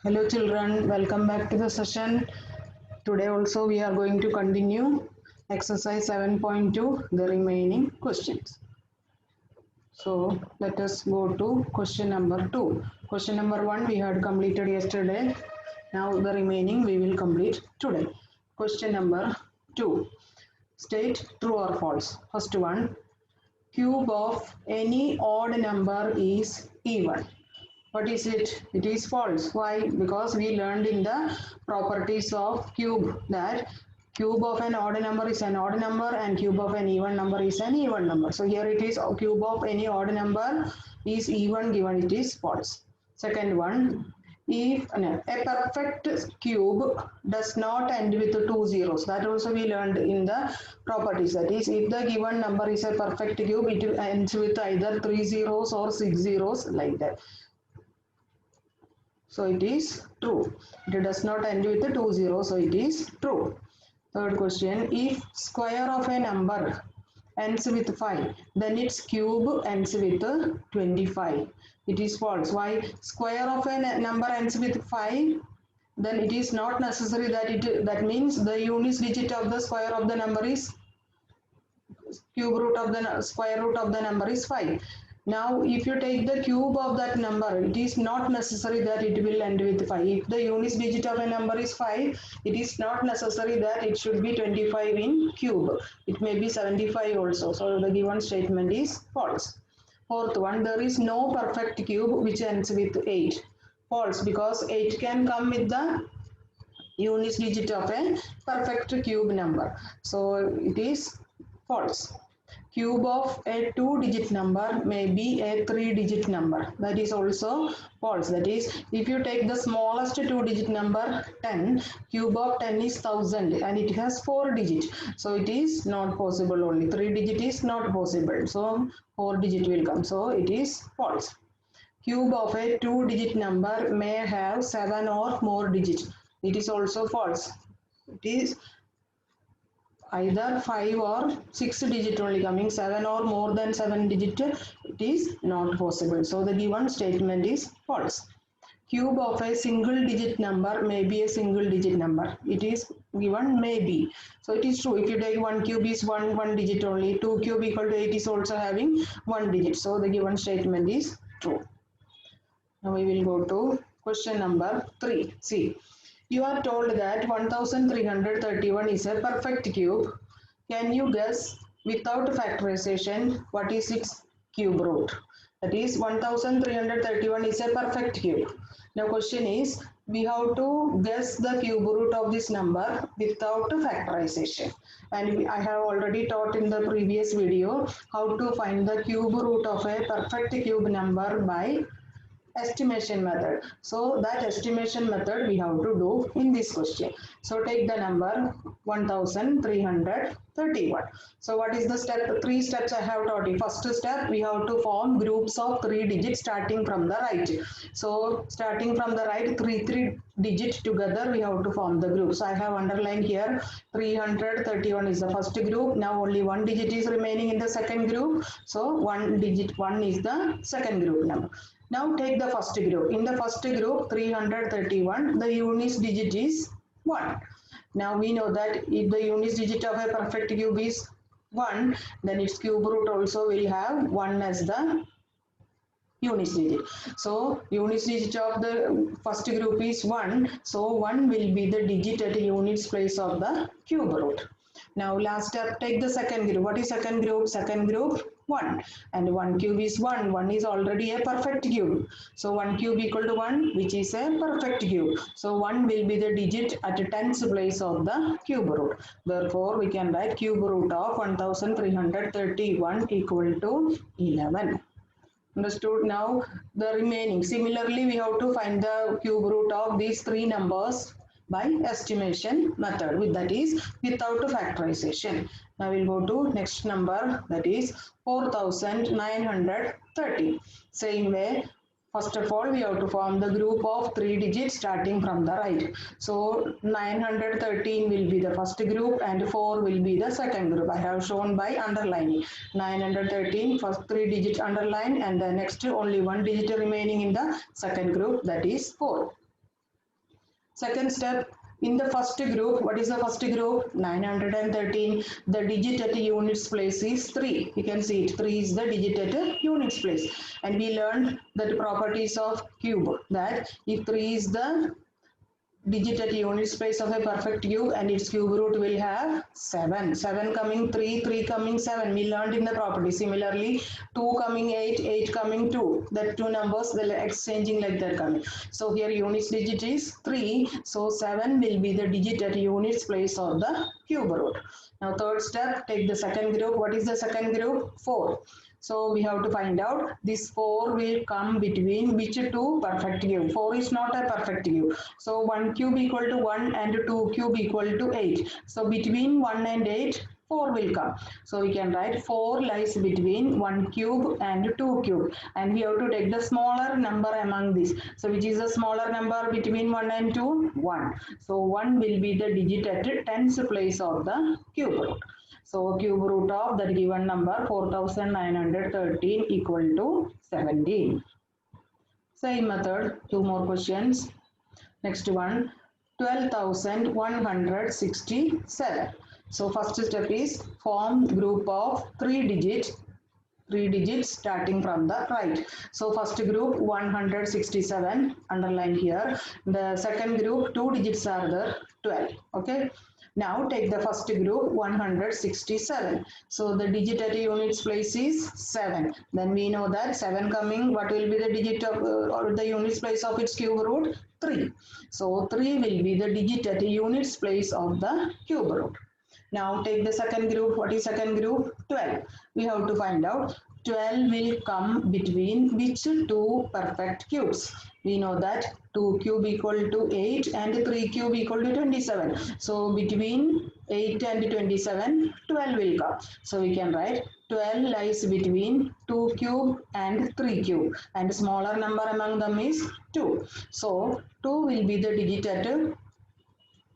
Hello children, welcome back to the session. Today also we are going to continue exercise 7.2, the remaining questions. So let us go to question number 2. Question number 1 we had completed yesterday. Now the remaining we will complete today. Question number 2. State true or false. First one, cube of any odd number is even. What is it? It is false. Why? Because we learned in the properties of cube that cube of an odd number is an odd number and cube of an even number is an even number. So here it is cube of any odd number is even, given it is false. Second one, if a perfect cube does not end with two zeros, that also we learned in the properties. That is, if the given number is a perfect cube, it ends with either 3 zeros or 6 zeros, like that. So it is true. It does not end with 2 zeros, so it is true. Third question, if square of a number ends with 5, then its cube ends with 25. It is false. Why? Square of a number ends with 5, then it is not necessary that means the unit digit of the square of the number is cube root of the square root of the number is 5. Now if you take the cube of that number, it is not necessary that it will end with 5. If the unit digit of a number is 5, it is not necessary that it should be 25 in cube. It may be 75 also. So the given statement is false. Fourth one, there is no perfect cube which ends with 8. False, because 8 can come with the unit digit of a perfect cube number. So it is false. Cube of a 2-digit number may be a 3-digit number. That is also false. That is, if you take the smallest 2-digit number 10, cube of 10 is 1000 and it has 4 digits. So it is not possible only. 3-digit is not possible. So 4-digit will come. So it is false. Cube of a 2-digit number may have 7 or more digits. It is also false. It is either 5 or 6 digit only coming. 7 or more than 7 digit, it is not possible. So the given statement is false. Cube of a single digit number may be a single digit number. It is given may be. So it is true. If you take 1 cube is one digit only. 2 cube equal to 8 is also having 1 digit. So the given statement is true. Now we will go to question number 3. See, you are told that 1331 is a perfect cube. Can you guess without factorization what is its cube root? That is, 1331 is a perfect cube. Now question is, we have to guess the cube root of this number without factorization. And I have already taught in the previous video how to find the cube root of a perfect cube number by estimation method. So that estimation method we have to do in this question. So take the number 1331. So what is the step? 3 steps I have taught you. First step, we have to form groups of 3 digits starting from the right. So starting from the right, 3 digits together we have to form the group. So I have underlined here 331 is the first group. Now only 1 digit is remaining in the second group. So 1 digit 1 is the second group number. Now take the first group. In the first group 331, the unit digit is 1. Now we know that if the unit digit of a perfect cube is 1, then its cube root also will have 1 as the unit digit. So unit digit of the first group is 1. So 1 will be the digit at units place of the cube root. Now last step, take the second group. What is second group? Second group 1, and 1 cube is 1. 1 is already a perfect cube. So 1 cube equal to 1, which is a perfect cube. So 1 will be the digit at the tens place of the cube root. Therefore we can write cube root of 1331 equal to 11. Understood? Now the remaining. Similarly, we have to find the cube root of these 3 numbers by estimation method, that is without factorization. Now we'll go to next number, that is 4930. Same way, first of all we have to form the group of 3 digits starting from the right. So 913 will be the first group and 4 will be the second group. I have shown by underlining. 913 first 3 digits underline, and the next only 1 digit remaining in the second group, that is 4. Second step, in the first group, what is the first group? 913. The digit at units place is 3. You can see it. 3 is the digit at units place. And we learned that properties of cube, that if 3 is the digit at units place of a perfect cube and its cube root will have 7. 7 coming 3, 3 coming 7. We learned in the property. Similarly, 2 coming 8, 8 coming 2. That two numbers they are exchanging like that coming. So here units digit is 3. So 7 will be the digit at units place of the cube root. Now third step, take the second group. What is the second group? 4. So we have to find out this 4 will come between which two perfect cube. 4 is not a perfect cube. So 1 cube equal to 1 and 2 cube equal to 8. So between 1 and 8, 4 will come. So we can write 4 lies between 1 cube and 2 cube. And we have to take the smaller number among these. So which is the smaller number between 1 and 2? 1. So 1 will be the digit at tens place of the cube root. So cube root of that given number 4913 equal to 17. Same method, two more questions. Next one, 12,167. So first step is form group of 3 digits starting from the right. So first group 167, underline here. The second group 2 digits are there, 12. Okay. Now take the first group 167. So the digit at units place is 7. Then we know that 7 coming, what will be the digit of or the units place of its cube root? 3. So 3 will be the digit at units place of the cube root. Now take the second group. What is second group? 12. We have to find out 12 will come between which two perfect cubes. We know that 2 cube equal to 8 and 3 cube equal to 27. So between 8 and 27, 12 will come. So we can write 12 lies between 2 cube and 3 cube. And smaller number among them is 2. So 2 will be the digit at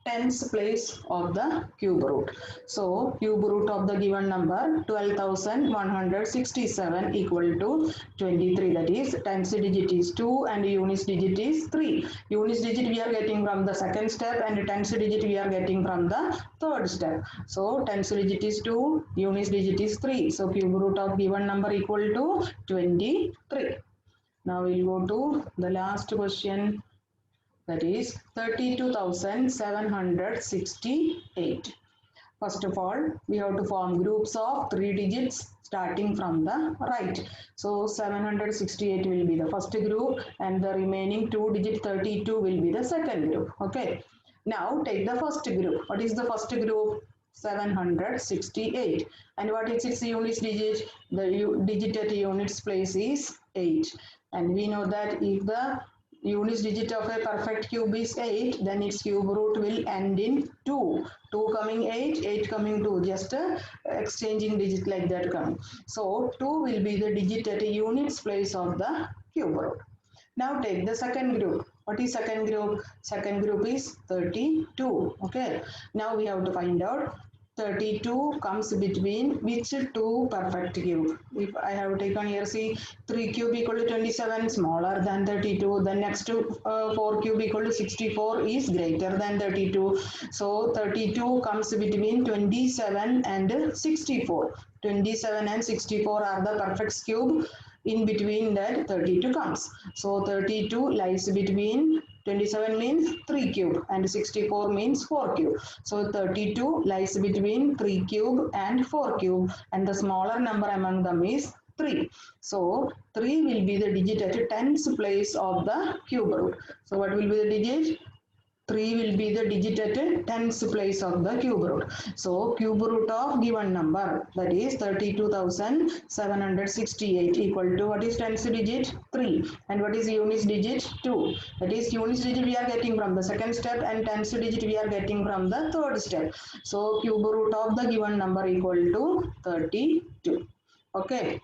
tens place of the cube root. So cube root of the given number 12,167 equal to 23. That is tens digit is 2 and units digit is 3. Units digit we are getting from the second step and tens digit we are getting from the third step. So tens digit is 2, units digit is 3. So cube root of given number equal to 23. Now we will go to the last question. That is 32,768. First of all, we have to form groups of 3 digits starting from the right. So 768 will be the first group and the remaining 2 digit 32 will be the second group. Okay. Now take the first group. What is the first group? 768. And what is its units digit? The digit at units place is 8. And we know that if the units digit of a perfect cube is 8, then its cube root will end in 2. 2 coming 8, 8 coming 2, just exchanging digit like that coming. So 2 will be the digit at a units place of the cube root. Now take the second group. What is second group? Second group is 32. Okay. Now we have to find out 32 comes between which two perfect cube. If I have taken here, see 3 cube equal to 27, smaller than 32. Then next to 4 cube equal to 64 is greater than 32. So 32 comes between 27 and 64. 27 and 64 are the perfect cube. In between that 32 comes. So 32 lies between 27 means 3 cube and 64 means 4 cube. So 32 lies between 3 cube and 4 cube and the smaller number among them is 3. So 3 will be the digit at tens place of the cube root. So what will be the digit? 3 will be the digit at tens place of the cube root. So cube root of given number, that is 32,768 equal to what is tens digit? 3. And what is units digit? 2. That is units digit we are getting from the second step and tens digit we are getting from the third step. So cube root of the given number equal to 32. Okay.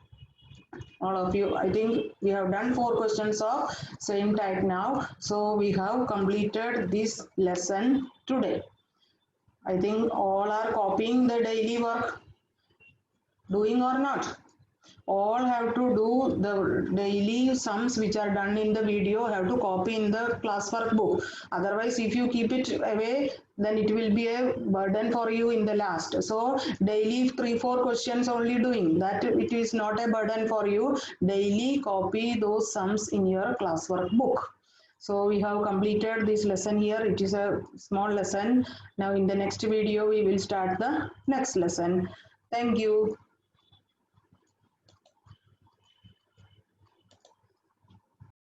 All of you, I think we have done 4 questions of same type now. So we have completed this lesson today. I think all are copying the daily work, doing or not? All have to do the daily sums which are done in the video, have to copy in the classwork book. Otherwise, if you keep it away, then it will be a burden for you in the last. So daily 3-4 questions only doing that, it is not a burden for you. Daily copy those sums in your classwork book. So we have completed this lesson here. It is a small lesson. Now in the next video we will start the next lesson. Thank you.